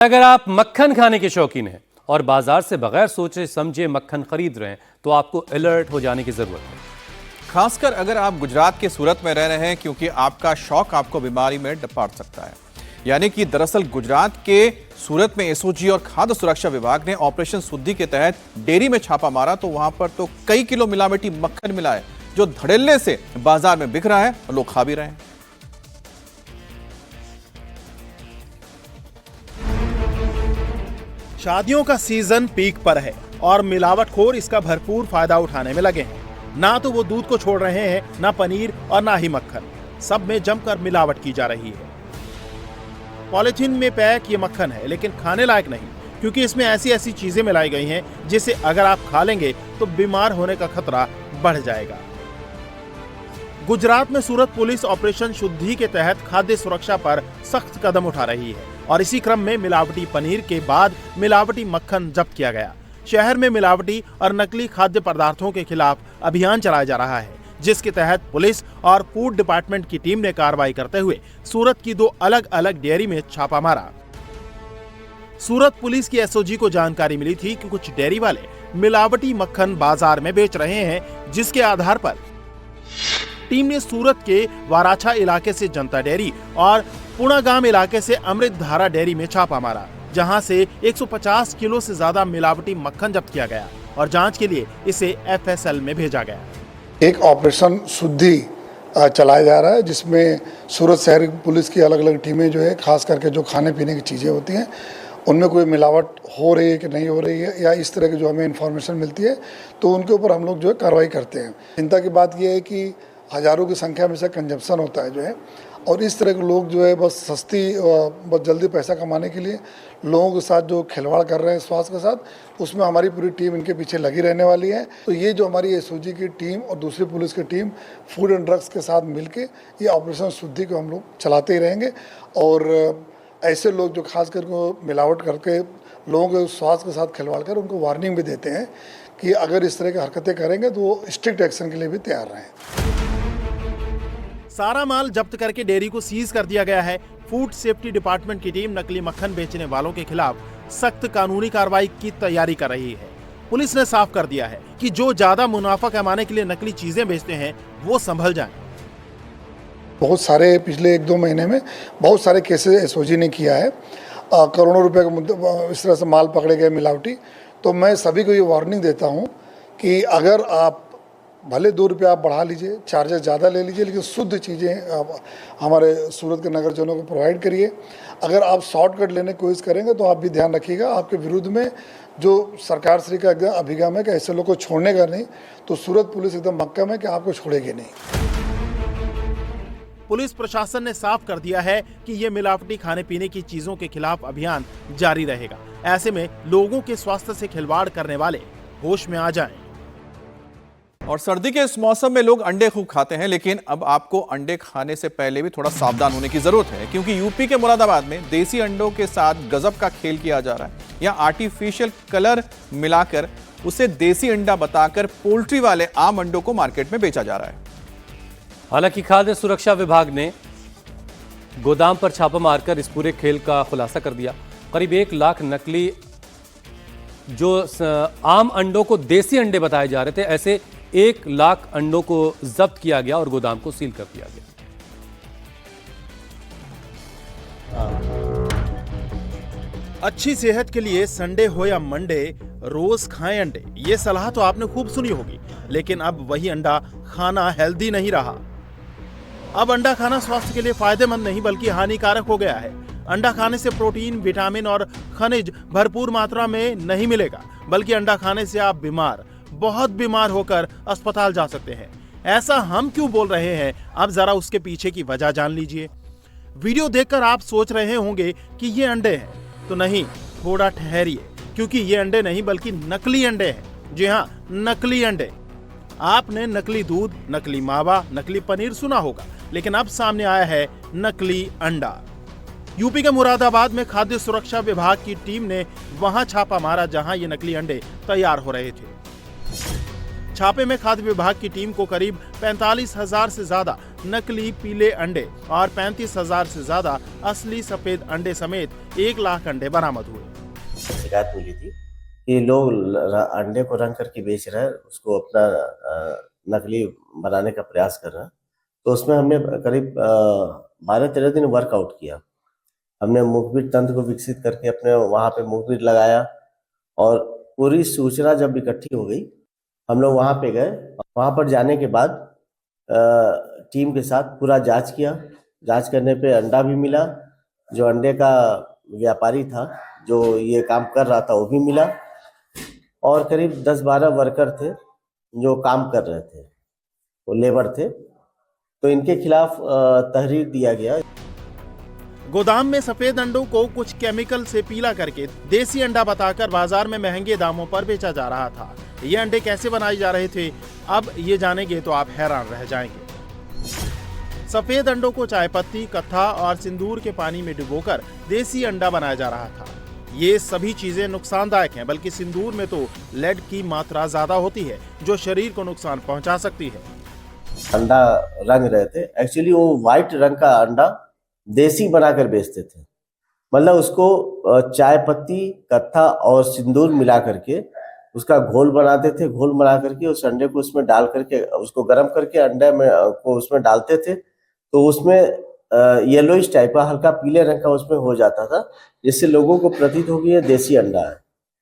अगर आप मक्खन खाने के शौकीन हैं और बाजार से बगैर सोचे समझे मक्खन खरीद रहे हैं तो आपको अलर्ट हो जाने की जरूरत है। खासकर अगर आप गुजरात के सूरत में रह रहे हैं, क्योंकि आपका शौक आपको बीमारी में डपाड़ सकता है। यानी कि दरअसल गुजरात के सूरत में एसओजी और खाद्य सुरक्षा विभाग ने ऑपरेशन शुद्धि के तहत डेयरी में छापा मारा तो वहां पर तो कई किलो मिलावटी मक्खन मिला है, जो धड़ल्ले से बाजार में बिक रहा है और लोग खा भी रहे हैं। शादियों का सीजन पीक पर है और मिलावटखोर इसका भरपूर फायदा उठाने में लगे हैं। ना तो वो दूध को छोड़ रहे हैं, ना पनीर और ना ही मक्खन, सब में जमकर मिलावट की जा रही है। पॉलिथीन में पैक ये मक्खन है, लेकिन खाने लायक नहीं, क्योंकि इसमें ऐसी ऐसी चीजें मिलाई गई हैं जिसे अगर आप खा लेंगे तो बीमार होने का खतरा बढ़ जाएगा। गुजरात में सूरत पुलिस ऑपरेशन शुद्धि के तहत खाद्य सुरक्षा पर सख्त कदम उठा रही है और इसी क्रम में मिलावटी पनीर के बाद मिलावटी मक्खन जब्त किया गया। शहर में मिलावटी और नकली खाद्य पदार्थों के खिलाफ अभियान चलाया जा रहा है, जिसके तहत पुलिस और फूड डिपार्टमेंट की टीम ने कार्रवाई करते हुए सूरत की 2 अलग अलग डेयरी में छापा मारा। सूरत पुलिस की एसओजी को जानकारी मिली थी कि कुछ डेयरी वाले मिलावटी मक्खन बाजार में बेच रहे हैं, जिसके आधार पर टीम ने सूरत के वाराछा इलाके से जनता डेयरी और पुणागाम इलाके से अमृत धारा डेयरी में छापा मारा, जहां से 150 किलो से ज्यादा मिलावटी मक्खन जब्त किया गया और जांच के लिए इसे एफएसएल में भेजा गया। एक ऑपरेशन शुद्धि चलाया जा रहा है, जिसमें सूरत शहर पुलिस की अलग अलग टीमें जो है, खास करके जो खाने पीने की चीज़ें होती हैं उनमें कोई मिलावट हो रही है कि नहीं हो रही है, या इस तरह की जो हमें इन्फॉर्मेशन मिलती है तो उनके ऊपर हम लोग जो है कार्रवाई करते हैं। चिंता की बात यह है कि हज़ारों की संख्या में से कंजप्शन होता है जो है, और इस तरह के लोग जो है बस सस्ती बस जल्दी पैसा कमाने के लिए लोगों के साथ जो खिलवाड़ कर रहे हैं स्वास्थ्य के साथ, उसमें हमारी पूरी टीम इनके पीछे लगी रहने वाली है। तो ये जो हमारी एसओजी की टीम और दूसरी पुलिस की टीम फूड एंड ड्रग्स के साथ मिलके ये ऑपरेशन शुद्धि को हम लोग चलाते ही रहेंगे, और ऐसे लोग जो खास करके मिलावट करके लोगों के स्वास्थ्य के साथ खिलवाड़ कर उनको वार्निंग भी देते हैं कि अगर इस तरह की हरकतें करेंगे तो वो स्ट्रिक्ट एक्शन के लिए भी तैयार रहें। सारा माल जब्त करके डेयरी को सीज कर दिया गया है। फूड सेफ्टी डिपार्टमेंट की टीम नकली मक्खन बेचने वालों के खिलाफ सख्त कानूनी कार्रवाई की तैयारी कर रही है। पुलिस ने साफ कर दिया है कि जो ज्यादा मुनाफा कमाने के लिए नकली चीजें बेचते हैं वो संभल जाएं। बहुत सारे पिछले 1-2 महीने में बहुत सारे केसेस एसओजी ने किया है, करोड़ों रुपए के मुद्दे इस तरह से माल पकड़े गए मिलावटी। तो मैं सभी को ये वार्निंग देता हूँ कि अगर आप भले 2 रुपये आप बढ़ा लीजिए, चार्जेस ज़्यादा ले लीजिए, लेकिन शुद्ध चीज़ें आप हमारे सूरत के नगरजनों को प्रोवाइड करिए। अगर आप शॉर्टकट लेने की कोशिश करेंगे तो आप भी ध्यान रखिएगा, आपके विरुद्ध में जो सरकार श्री का एकदम अभिगम है कि ऐसे लोग को छोड़ने का नहीं, तो सूरत पुलिस एकदम मक्कम है कि आपको छोड़ेगी नहीं। पुलिस प्रशासन ने साफ कर दिया है कि ये मिलावटी खाने पीने की चीजों के खिलाफ अभियान जारी रहेगा। ऐसे में लोगों के स्वास्थ्य से खिलवाड़ करने वाले होश में आ जाएं। और सर्दी के इस मौसम में लोग अंडे खूब खाते हैं, लेकिन अब आपको अंडे खाने से पहले भी थोड़ा सावधान होने की जरूरत है, क्योंकि यूपी के मुरादाबाद में देसी अंडों के साथ गजब का खेल किया जा रहा है। यहाँ आर्टिफिशियल कलर मिलाकर उसे देसी अंडा बताकर पोल्ट्री वाले आम अंडों को मार्केट में बेचा जा रहा है। हालांकि खाद्य सुरक्षा विभाग ने गोदाम पर छापा मारकर इस पूरे खेल का खुलासा कर दिया। करीब 1 लाख नकली जो आम अंडों को देसी अंडे बताए जा रहे थे, ऐसे 1 लाख अंडों को जब्त किया गया और गोदाम को सील कर दिया गया। अच्छी सेहत के लिए संडे हो या मंडे रोज खाएं अंडे, ये सलाह तो आपने खूब सुनी होगी, लेकिन अब वही अंडा खाना हेल्दी नहीं रहा। अब अंडा खाना स्वास्थ्य के लिए फायदेमंद नहीं बल्कि हानिकारक हो गया है। अंडा खाने से प्रोटीन, विटामिन और खनिज भरपूर मात्रा में नहीं मिलेगा, बल्कि अंडा खाने से आप बहुत बीमार होकर अस्पताल जा सकते हैं। ऐसा हम क्यों बोल रहे हैं, अब जरा उसके पीछे की वजह जान लीजिए। वीडियो देखकर आप सोच रहे होंगे कि ये अंडे हैं, तो नहीं, थोड़ा ठहरिए, क्योंकि ये अंडे नहीं बल्कि नकली अंडे हैं। जी हाँ, नकली अंडे। आपने नकली दूध, नकली मावा, नकली पनीर सुना होगा, लेकिन अब सामने आया है नकली अंडा। यूपी के मुरादाबाद में खाद्य सुरक्षा विभाग की टीम ने वहां छापा मारा जहां ये नकली अंडे तैयार हो रहे थे। छापे में खाद्य विभाग की टीम को करीब 45,000 से ज्यादा नकली पीले अंडे और 35,000 से ज्यादा असली सफेद अंडे समेत 1 लाख अंडे बरामद हुए। शिकायत मिली थी कि लोग अंडे को रंग करके बेच रहे हैं, उसको अपना नकली बनाने का प्रयास कर रहे हैं। तो उसमें हमने करीब 12-13 दिन वर्कआउट किया। हमने मुखबिर तंत्र को विकसित करके अपने वहाँ पे मुखबिर लगाया और पूरी सूचना जब इकट्ठी हो गई, हम लोग वहाँ पे गए। वहाँ पर जाने के बाद टीम के साथ पूरा जांच किया। जांच करने पे अंडा भी मिला, जो अंडे का व्यापारी था जो ये काम कर रहा था वो भी मिला, और करीब 10-12 वर्कर थे जो काम कर रहे थे, वो लेबर थे। तो इनके खिलाफ तहरीर दिया गया। गोदाम में सफेद अंडों को कुछ केमिकल से पीला करके देसी अंडा बताकर बाजार में महंगे दामों पर बेचा जा रहा था। ये अंडे कैसे बनाए जा रहे थे, अब ये जानेंगे तो आप हैरान रह जाएंगे। सफेद अंडों को चाय पत्ती, कत्था और सिंदूर के पानी में डुबोकर देसी अंडा बनाया जा रहा था। ये सभी चीजें नुकसानदायक हैं, बल्कि सिंदूर में तो लेड की मात्रा ज्यादा होती है जो शरीर को नुकसान पहुंचा सकती है। अंडा रंग रहे थे, एक्चुअली वो व्हाइट रंग का अंडा देसी बनाकर बेचते थे। मतलब उसको चाय पत्ती, कत्था और सिंदूर मिला करके उसका घोल बनाते थे। घोल बना करके उस अंडे को उसमें डाल करके उसको गर्म करके अंडे में को उसमें डालते थे, तो उसमें येलोइश टाइप का हल्का पीले रंग का उसमें हो जाता था, जिससे लोगों को प्रतीत हो कि ये देसी अंडा है,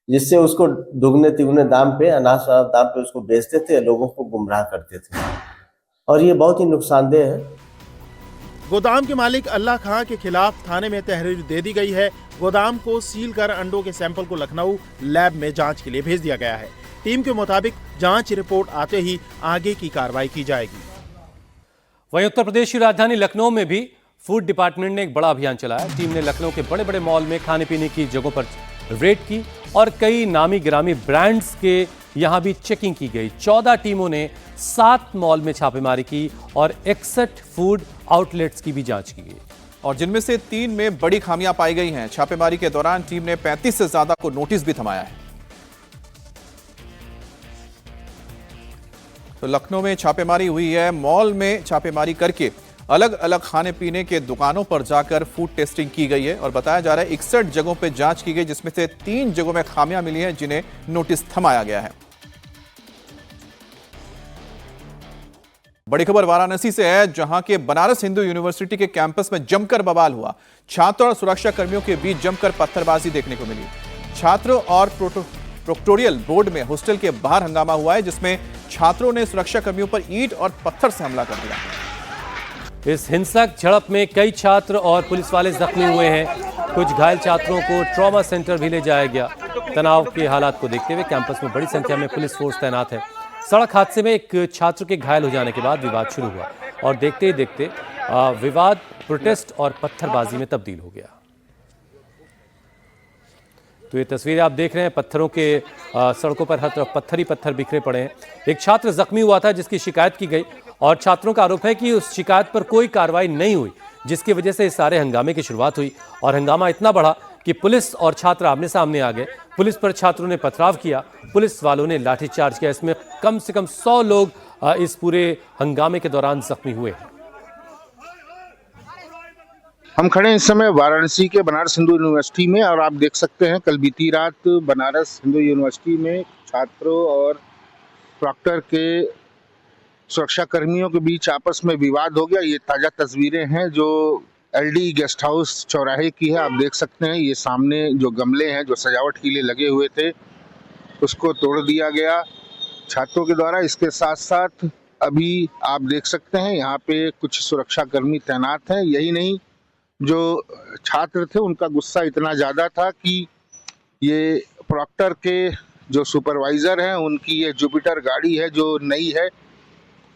जिससे उसको दुगने तिगुने दाम पे, अनाज दाम पे उसको बेचते थे, लोगों को गुमराह करते थे, और ये बहुत ही नुकसानदेह है। गोदाम के मालिक अल्लाह खां के खिलाफ थाने में तहरीर दे दी गई है। गोदाम को सील कर अंडों के सैंपल को लखनऊ लैब में जांच के लिए भेज दिया गया है। टीम के मुताबिक जांच रिपोर्ट आते ही आगे की कार्रवाई की जाएगी। वहीं उत्तर प्रदेश की राजधानी लखनऊ में भी फूड डिपार्टमेंट ने एक बड़ा अभियान चलाया। टीम ने लखनऊ के बड़े बड़े मॉल में खाने पीने की जगहों पर रेड की और कई नामी गिरामी ब्रांड्स के यहां भी चेकिंग की गई। 14 टीमों ने 7 मॉल में छापेमारी की और 61 फूड आउटलेट्स की भी जांच की गई, और जिनमें से 3 में बड़ी खामियां पाई गई हैं। छापेमारी के दौरान टीम ने 35 से ज्यादा को नोटिस भी थमाया है। तो लखनऊ में छापेमारी हुई है। मॉल में छापेमारी करके अलग अलग खाने पीने के दुकानों पर जाकर फूड टेस्टिंग की गई है और बताया जा रहा है 61 जगहों पर जांच की गई, जिसमें से 3 जगहों में खामियां मिली हैं जिन्हें नोटिस थमाया गया है। बड़ी खबर वाराणसी से है, जहां के बनारस हिंदू यूनिवर्सिटी के कैंपस में जमकर बवाल हुआ। छात्र और सुरक्षा कर्मियों के बीच जमकर पत्थरबाजी देखने को मिली। छात्रों और प्रोक्टोरियल बोर्ड में हॉस्टल के बाहर हंगामा हुआ है, जिसमें छात्रों ने सुरक्षा कर्मियों पर ईंट और पत्थर से हमला कर दिया। इस हिंसक झड़प में कई छात्र और पुलिस वाले जख्मी हुए हैं। कुछ घायल छात्रों को ट्रॉमा सेंटर भी ले जाया गया। तनाव के हालात को देखते हुए कैंपस में बड़ी संख्या में पुलिस फोर्स तैनात है। सड़क हादसे में एक छात्र के घायल हो जाने के बाद विवाद शुरू हुआ और देखते ही देखते विवाद प्रोटेस्ट और पत्थरबाजी में तब्दील हो गया। तो ये तस्वीरें आप देख रहे हैं, पत्थरों के सड़कों पर हर तरफ पत्थर ही पत्थर बिखरे पड़े हैं। एक छात्र जख्मी हुआ था जिसकी शिकायत की गई और छात्रों का आरोप है कि उस शिकायत पर कोई कार्रवाई नहीं हुई, जिसकी वजह से इस सारे हंगामे की शुरुआत हुई और हंगामा इतना बढ़ा कि पुलिस और छात्र आमने सामने आ गए। पुलिस पर छात्रों ने पथराव किया, पुलिस वालों ने लाठीचार्ज किया। इसमें कम से कम 100 लोग इस पूरे हंगामे के दौरान जख्मी हुए। हम खड़े हैं इस समय वाराणसी के बनारस हिंदू यूनिवर्सिटी में और आप देख सकते हैं कल बीती रात बनारस हिंदू यूनिवर्सिटी में छात्रों और प्रॉक्टर के सुरक्षा कर्मियों के बीच आपस में विवाद हो गया। ये ताज़ा तस्वीरें हैं जो एलडी गेस्ट हाउस चौराहे की है। आप देख सकते हैं ये सामने जो गमले हैं जो सजावट के लिए लगे हुए थे उसको तोड़ दिया गया छात्रों के द्वारा। इसके साथ साथ अभी आप देख सकते हैं यहाँ पे कुछ सुरक्षा कर्मी तैनात हैं। यही नहीं, जो छात्र थे उनका गुस्सा इतना ज़्यादा था कि ये प्रॉक्टर के जो सुपरवाइज़र हैं उनकी ये जुपिटर गाड़ी है जो नई है,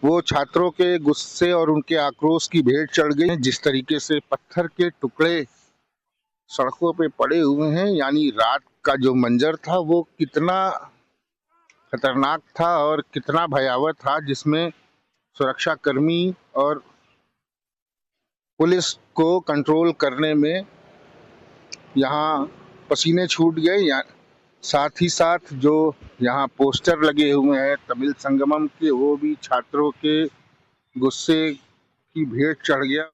वो छात्रों के गुस्से और उनके आक्रोश की भेंट चढ़ गई। जिस तरीके से पत्थर के टुकड़े सड़कों पे पड़े हुए हैं, यानी रात का जो मंजर था वो कितना खतरनाक था और कितना भयावह था, जिसमें सुरक्षा कर्मी और पुलिस को कंट्रोल करने में यहाँ पसीने छूट गए। साथ ही साथ जो यहाँ पोस्टर लगे हुए हैं तमिल संगमम के, वो भी छात्रों के गुस्से की भेंट चढ़ गया।